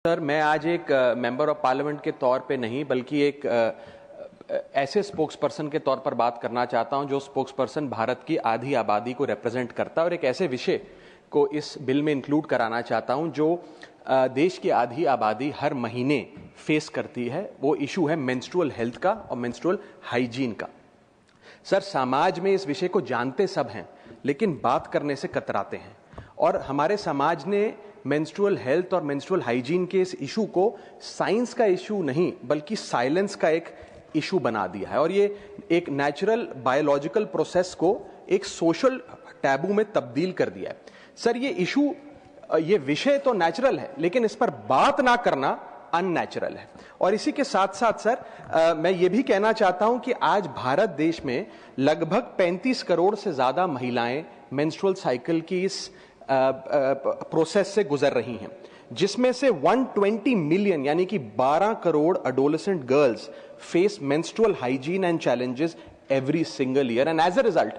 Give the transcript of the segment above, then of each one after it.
Sir, मैं आज एक मेंबर ऑफ पार्लियामेंट के तौर पे नहीं बल्कि एक ऐसे स्पोक्स पर्सन के तौर पर बात करना चाहता हूं जो स्पोक्स पर्सन भारत की आधी आबादी को रिप्रेजेंट करता है और एक ऐसे विषय को इस बिल में इंक्लूड कराना चाहता हूं जो देश की आधी आबादी हर महीने फेस करती है। वो इशू है मेंस्ट्रुअल हेल्थ का और मेंस्ट्रुअल हाइजीन का। सर, समाज में इस विषय को जानते सब हैं लेकिन बात करने से कतराते हैं और हमारे समाज ने मेंस्ट्रुअल हेल्थ और मेंस्ट्रुअल हाइजीन के इस इशू को साइंस का इशू नहीं बल्कि साइलेंस का एक इशू बना दिया है और ये एक नेचुरल बायोलॉजिकल प्रोसेस को एक सोशल टैबू में तब्दील कर दिया है। सर, ये इशू, ये विषय तो नेचुरल है लेकिन इस पर बात ना करना अननेचुरल है। और इसी के साथ साथ सर मैं ये भी कहना चाहता हूं कि आज भारत देश में लगभग 35 करोड़ से ज्यादा महिलाएं मेंस्ट्रुअल साइकिल की इस प्रोसेस से गुजर रही हैं, जिसमें से 120 मिलियन यानी कि 12 crore adolescent girls face menstrual hygiene and challenges every single year and as a result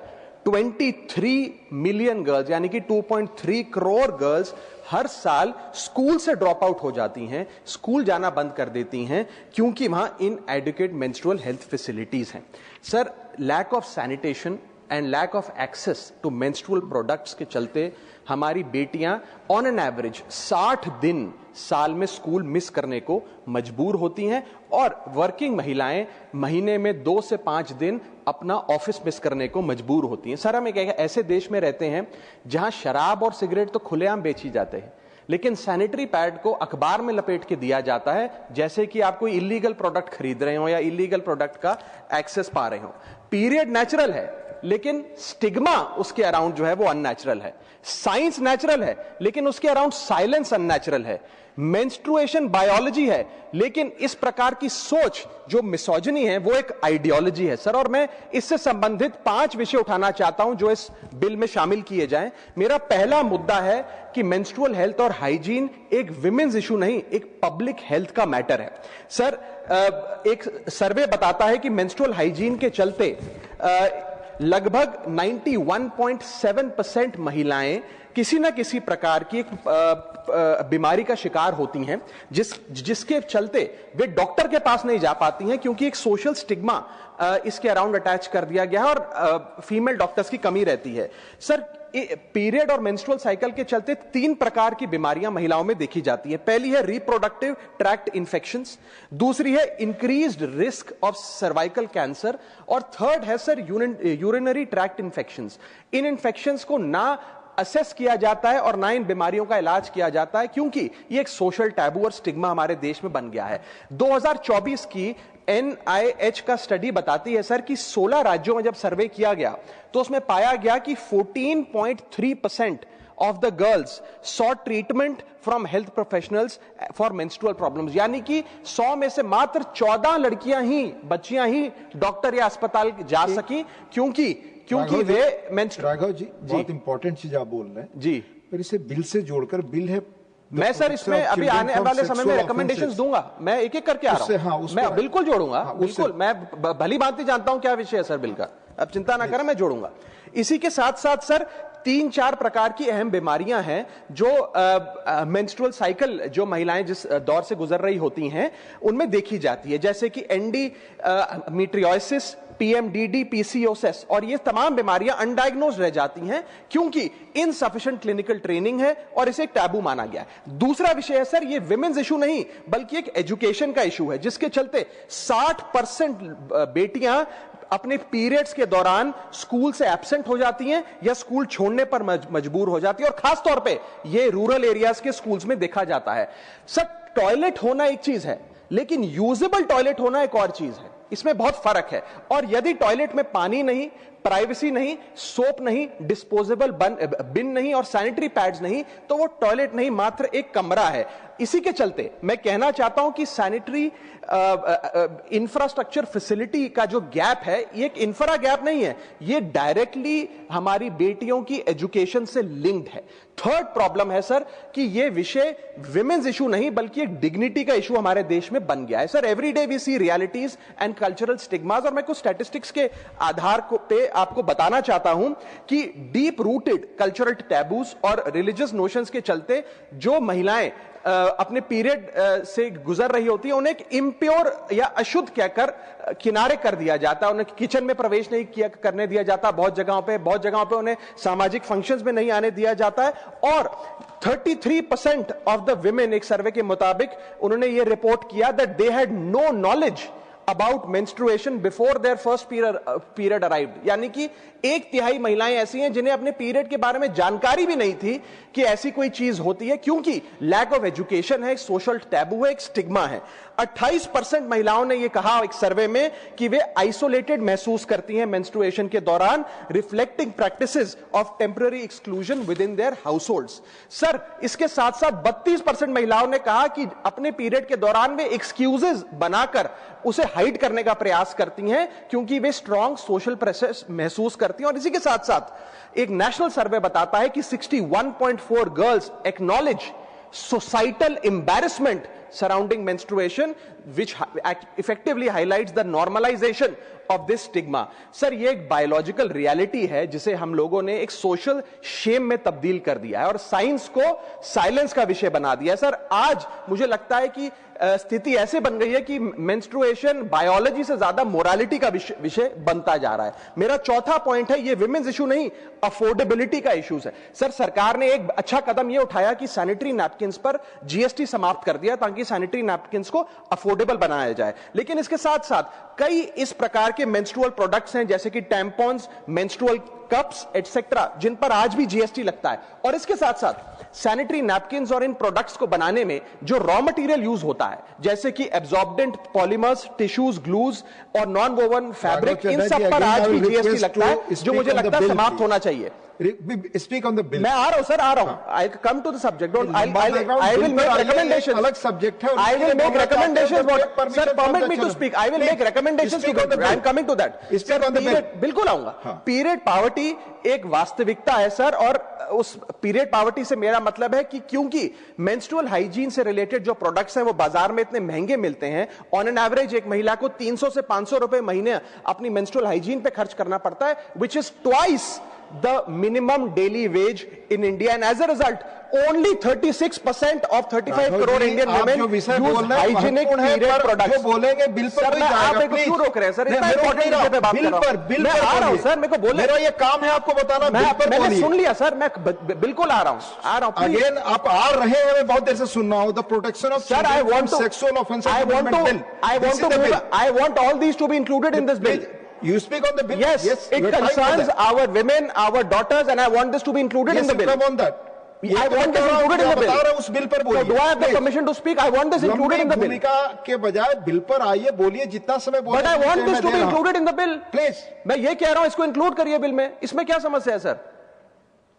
23 million girls यानी कि 2.3 करोड़ गर्ल्स हर साल स्कूल से ड्रॉप आउट हो जाती हैं, स्कूल जाना बंद कर देती हैं क्योंकि वहां इनएडिक्वेट मेंस्ट्रुअल हेल्थ फैसिलिटीज हैं। Sir, lack of sanitation and lack of access to menstrual products के चलते हमारी बेटियां ऑन एन एवरेज 60 दिन साल में स्कूल मिस करने को मजबूर होती हैं और वर्किंग महिलाएं महीने में 2 से 5 दिन अपना ऑफिस मिस करने को मजबूर होती हैं। सर, हम एक ऐसे देश में रहते हैं जहां शराब और सिगरेट तो खुलेआम बेची जाते हैं लेकिन सैनिटरी पैड को अखबार में लपेट के दिया जाता है जैसे कि आप कोई इलीगल प्रोडक्ट खरीद रहे हो या इलीगल प्रोडक्ट का एक्सेस पा रहे हो। पीरियड नेचुरल है लेकिन स्टिग्मा उसके अराउंड जो है वो अननेचुरल है। साइंस नेचुरल है लेकिन उसके अराउंड साइलेंस अननेचुरल है। मेंस्ट्रुएशन बायोलॉजी है लेकिन इस प्रकार की सोच जो मिसोजिनी है वो एक आइडियोलॉजी है। सर, और मैं इससे संबंधित 5 विषय उठाना चाहता हूं जो इस बिल में शामिल किए जाएं। मेरा पहला मुद्दा है कि मेंस्ट्रुअल हेल्थ और हाइजीन एक विमेन्स इशू नहीं, एक पब्लिक हेल्थ का मैटर है। सर, एक सर्वे बताता है कि मेंस्ट्रुअल हाइजीन के चलते लगभग 91.7% महिलाएं किसी न किसी प्रकार की एक बीमारी का शिकार होती हैं जिसके चलते वे डॉक्टर के पास नहीं जा पाती हैं क्योंकि एक सोशल स्टिग्मा इसके अराउंड अटैच कर दिया गया है और फीमेल डॉक्टर्स की कमी रहती है। सर, पीरियड और मेंस्ट्रुअल साइकिल के चलते 3 प्रकार की बीमारियां महिलाओं में देखी जाती है। पहली है रिप्रोडक्टिव ट्रैक्ट इंफेक्शंस, दूसरी है increased risk of cervical cancer और थर्ड है सर यूरिनरी ट्रैक्ट इंफेक्शंस। इन इंफेक्शंस को ना असेस किया जाता है और ना इन बीमारियों का इलाज किया जाता है क्योंकि ये एक सोशल टैबू और स्टिग्मा हमारे देश में बन गया है। 2024 की NIH का स्टडी बताती है सर कि 16 राज्यों में जब सर्वे किया गया तो उसमें पाया गया कि 14.3% of the girls saw treatment from health professionals for menstrual problems, यानी कि 100 में से मात्र 14 लड़कियां ही, बच्चियां ही डॉक्टर या अस्पताल जा सकी क्योंकि वे राघव जी बहुत इंपॉर्टेंट चीज आप बोल रहे हैं जी, पर इसे बिल से जोड़कर बिल है। मैं सर इसमें अभी आने वाले समय में रिकमेंडेशंस दूंगा, मैं एक एक करके आ रहा हूं। मैं बिल्कुल जोड़ूंगा, बिल्कुल, मैं भली भांति जानता हूं क्या विषय है सर बिल का, अब चिंता ना करें, मैं जोड़ूंगा। इसी के साथ साथ सर 3-4 प्रकार की अहम बीमारियां हैं जो मेंस्ट्रुअल साइकिल जो महिलाएं जिस दौर से गुजर रही होती हैं उनमें देखी जाती है, जैसे कि एंडोमेट्रियोसिस, PMDD, PCOS, और ये तमाम बीमारियां अनडायग्नोज रह जाती हैं क्योंकि इनसफिशिएंट क्लिनिकल ट्रेनिंग है और इसे एक टैबू माना गया है। दूसरा विषय है सर, ये विमेन्स इशू नहीं बल्कि एक एजुकेशन का इशू है जिसके चलते 60% बेटियां अपने पीरियड्स के दौरान स्कूल से एब्सेंट हो जाती हैं या स्कूल छोड़ने पर मजबूर हो जाती है और खास तौर पे ये रूरल एरियाज के स्कूल्स में देखा जाता है। सर, टॉयलेट होना एक चीज है लेकिन यूजेबल टॉयलेट होना एक और चीज है, इसमें बहुत फर्क है। और यदि टॉयलेट में पानी नहीं, प्राइवेसी नहीं, सोप नहीं, डिस्पोजेबल बिन नहीं और सैनिटरी पैड्स नहीं तो वो टॉयलेट नहीं, मात्र एक कमरा है। इसी के चलते मैं कहना चाहता हूं कि सैनिटरी इंफ्रास्ट्रक्चर फैसिलिटी का जो गैप है ये एक इंफ्रा गैप नहीं है, ये डायरेक्टली हमारी बेटियों की एजुकेशन से लिंक्ड है। थर्ड प्रॉब्लम है सर कि ये विषय विमेन्स इशू नहीं बल्कि एक डिग्निटी का इशू हमारे देश में बन गया है। Sir, everyday we see realities and cultural stigmas, और मैं कुछ स्टैटिस्टिक्स के आधार पे आपको बताना चाहता हूं कि डीप रूटेड कल्चरल टैबूज और रिलीजियस नोशंस के चलते जो महिलाएं अपने पीरियड से गुजर रही होती है उन्हें एक इम्प्योर या अशुद्ध कहकर किनारे कर दिया जाता है, उन्हें किचन में प्रवेश नहीं करने दिया जाता, बहुत जगहों पे उन्हें सामाजिक फंक्शंस में नहीं आने दिया जाता है। और 33% ऑफ द विमेन, एक सर्वे के मुताबिक उन्होंने यह रिपोर्ट किया that they had no knowledge about menstruation before their first period arrived. यानी कि 1/3 महिलाएं ऐसी हैं जिन्हें अपने पीरियड के बारे में जानकारी भी नहीं थी कि ऐसी कोई चीज होती है, क्योंकि लैक ऑफ एजुकेशन है, एक सोशल टैबू है, एक स्टिग्मा है। 28% महिलाओं ने यह कहा एक सर्वे में कि वे आइसोलेटेड महसूस करती हैं मेंस्ट्रुएशन के दौरान, reflecting practices of temporary exclusion with in their households. Sir, इसके साथ साथ 32% महिलाओं ने कहा कि अपने पीरियड के दौरान वे एक्सक्यूजेस बनाकर उसे हाइड करने का प्रयास करती हैं क्योंकि वे स्ट्रॉन्ग सोशल प्रेशर महसूस करती हैं। और इसी के साथ साथ एक नेशनल सर्वे बताता है कि 61.4 girls acknowledge societal embarrassment surrounding menstruation, which effectively highlights the normalization of this stigma. Sir, ये एक बायोलॉजिकल रियलिटी है जिसे हम लोगों ने एक सोशल शेम में तब्दील कर दिया है और साइंस को साइलेंस का विषय बना दिया है। सर, आज मुझे लगता है कि स्थिति ऐसे बन गई है कि मेंस्ट्रुएशन बायोलॉजी से ज्यादा मोरालिटी का विषय बनता जा रहा है। मेरा चौथा पॉइंट है, ये विमेन्स इशू नहीं, अफोर्डेबिलिटी का इशू है। सर, सरकार ने एक अच्छा कदम यह उठाया कि सैनिटरी नैपकिंस पर जीएसटी समाप्त कर दिया ताकि सैनिटरी नैपकिंस को अफोर्डेबल बनाया जाए। लेकिन इसके साथ साथ कई इस प्रकार के मेंस्ट्रुअल प्रोडक्ट्स हैं जैसे कि टैम्पॉन्स, मेंस्ट्रुअल कप्स एटसेट्रा, जिन पर आज भी जीएसटी लगता है। और इसके साथ साथ सैनिटरी नैपकिन्स और इन प्रोडक्ट्स को बनाने में जो रॉ मटेरियल यूज होता है जैसे कि एब्जॉर्बेंट पॉलीमर्स, टिश्यूज, ग्लूज और नॉन वोवन फैब्रिक, इन सब पर आज भी जीएसटी लगता है, जो मुझे लगता है समाप्त होना चाहिए। Speak on the bill. मैं आ रहा हूं सर, आ रहा हूं। I'll come to the subject. I will make recommendations. अलग सब्जेक्ट है। I will make recommendations. Sir, permit me to speak. I will make recommendations. I'm coming to that. बिल्कुल आऊंगा। Period poverty एक वास्तविकता है सर, और उस पीरियड पावर्टी से मेरा मतलब है कि क्योंकि मेंस्ट्रुअल हाइजीन से रिलेटेड जो प्रोडक्ट्स हैं वो बाजार में इतने महंगे मिलते हैं, ऑन एन एवरेज एक महिला को 300 से 500 रुपए महीने अपनी मेंस्ट्रुअल हाइजीन पे खर्च करना पड़ता है, which is twice the minimum daily wage in India, and as a result only 36% of 35 crore Indian women use hygienic period products. जो बोलेंगे बिल पर सर, आप एक क्यों रोक रहे हैं सर? इतना इंपॉर्टेंट विषय पे बात कर रहा हूं। मैं आ रहा हूं सर, मेरे को बोलने, मेरा ये काम है आपको बताना। मैंने सुन लिया सर, मैं बिल्कुल आ रहा हूं। अगेन आप आ रहे हैं, मैं बहुत देर से सुन रहा हूं। The protection of sir, I want sexual offenses, I want all these to be included in this bill. You speak on the bill. Yes, it concerns our women, our daughters, and I want this to be included in the bill. Come on that. I want this included in the bill. उस bill पर बोलिए। So do I have the permission to speak? I want this included in the bill. भूमिका के बजाय bill पर आइए, बोलिए जितना समय बोले। But I want this to be included in the bill. Please. मैं ये कह रहा हूं, इसको इंक्लूड करिए बिल में। इसमें क्या समस्या है सर?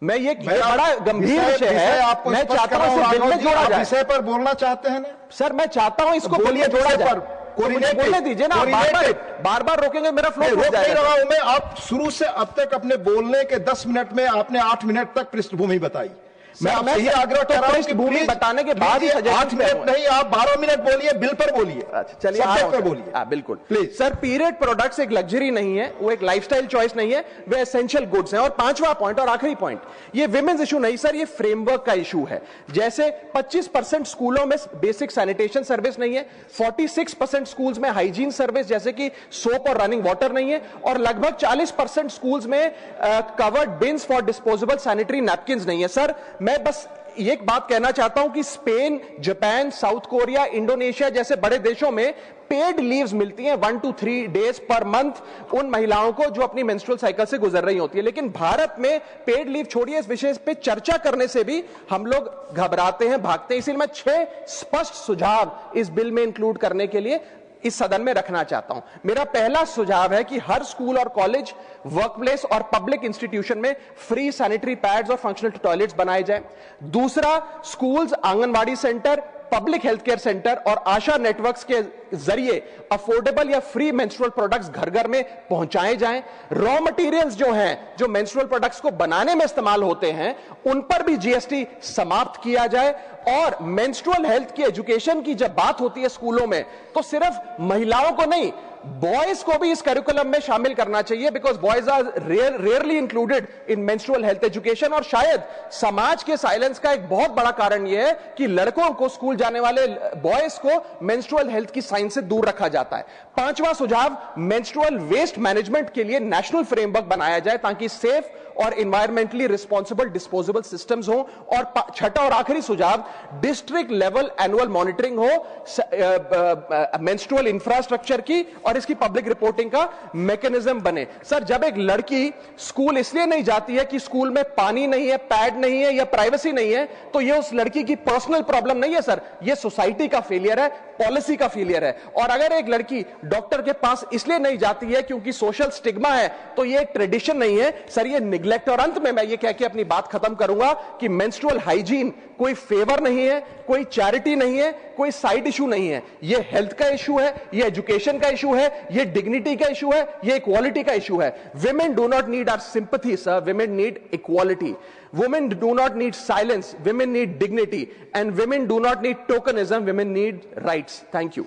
मैं ये बड़ा गंभीर विषय है, मैं चाहता हूं इसे बिल में जोड़ा जाए। विषय पर बोलना चाहते हैं ना सर? मैं चाहता हूं इसको बिल में जोड़ा जाए। बोलने दीजिए ना, बार बार रोकेंगे, मेरा फ्लो रोक नहीं रहा हूं मैं। आप शुरू से अब तक अपने बोलने के 10 मिनट में आपने 8 मिनट तक पृष्ठभूमि बताई। मैं यही आग्रह कर रहा हूं कि भूमि बताने के बाद ही 8 मिनट नहीं, आप 12 मिनट बोलिए, बिल पर बोलिए। अच्छा, चलिए पर बोलिए। बिल्कुल प्लीज सर। पीरियड प्रोडक्ट्स एक लग्जरी नहीं है, वो एक लाइफस्टाइल चॉइस नहीं है, वे एसेंशियल गुड्स हैं। और पांचवा पॉइंट और आखिरी पॉइंट, ये विमेन्स इशू नहीं सर, ये फ्रेमवर्क का इशू है। जैसे 25% स्कूलों में बेसिक सैनिटेशन सर्विस नहीं है, 46% स्कूल्स में हाइजीन सर्विस जैसे कि सोप और रनिंग वाटर नहीं है, और लगभग 40% स्कूल्स में covered beans for disposable sanitary napkin नहीं है। सर, मैं बस एक बात कहना चाहता हूं कि Spain, Japan, south Korea, Indonesia जैसे बड़े देशों में पेड लीव्स मिलती हैं 1 to 3 डेज पर मंथ उन महिलाओं को जो अपनी मेंस्ट्रुअल साइकिल से गुजर रही होती है। लेकिन भारत में पेड लीव छोड़िए, इस विषय पे चर्चा करने से भी हम लोग घबराते हैं, भागते हैं। इसलिए मैं 6 स्पष्ट सुझाव इस बिल में इंक्लूड करने के लिए इस सदन में रखना चाहता हूं। मेरा पहला सुझाव है कि हर स्कूल और कॉलेज, वर्कप्लेस और पब्लिक इंस्टीट्यूशन में फ्री सैनिटरी पैड्स और फंक्शनल टॉयलेट्स बनाए जाएं। दूसरा, schools, anganwadi centre, public health care centre और आशा नेटवर्क्स के जरिए अफोर्डेबल या फ्री मेंस्ट्रुअल प्रोडक्ट्स घर घर में पहुंचाए जाएं। रॉ मटेरियल्स जो हैं, जो मेंस्ट्रुअल प्रोडक्ट्स को बनाने में इस्तेमाल होते हैं, उन पर भी जीएसटी समाप्त किया जाए। और मेंस्ट्रुअल हेल्थ की एजुकेशन की जब बात होती है स्कूलों में, तो सिर्फ महिलाओं को नहीं, बॉयज को भी इस करिकुलम में शामिल करना चाहिए, because boys are rarely included in menstrual health education. और शायद समाज के साइलेंस का एक बहुत बड़ा कारण यह है कि लड़कों को, स्कूल जाने वाले बॉयज को मेंस्ट्रुअल हेल्थ की साइंस से दूर रखा जाता है। पांचवा सुझाव, मेंस्ट्रुअल वेस्ट मैनेजमेंट के लिए नेशनल फ्रेमवर्क बनाया जाए ताकि सेफ और इन्वायरमेंटली रिस्पॉन्सिबल डिस्पोजेबल सिस्टम्स हो। और छठा और आखिरी सुझाव, डिस्ट्रिक्ट लेवल एनुअल मॉनिटरिंग हो मेंस्ट्रुअल इंफ्रास्ट्रक्चर की और इसकी पब्लिक रिपोर्टिंग का मैकेनिज्म बने। सर, जब एक लड़की स्कूल इसलिए नहीं जाती है कि स्कूल में पानी नहीं है, पैड नहीं है या प्राइवेसी नहीं है, तो यह उस लड़की की पर्सनल प्रॉब्लम नहीं है सर, यह सोसाइटी का फेलियर है, पॉलिसी का फेलियर है। और अगर एक लड़की डॉक्टर के पास इसलिए नहीं जाती है क्योंकि सोशल स्टिग्मा है, तो यह एक ट्रेडिशन नहीं है सर, यह निग्लेक्ट। और अंत में मैं यह कह के अपनी बात खत्म करूंगा कि मेंस्ट्रुअल हाइजीन कोई फेवर नहीं है, कोई चैरिटी नहीं है, कोई साइड इशू नहीं है। यह हेल्थ का इशू है, यह एजुकेशन का इशू है, यह डिग्निटी का इशू है, यह इक्वालिटी का इशू है। Women do not need our sympathy sir, women need equality. Women do not need silence, women need dignity, and women do not need tokenism, women need rights. Thank you.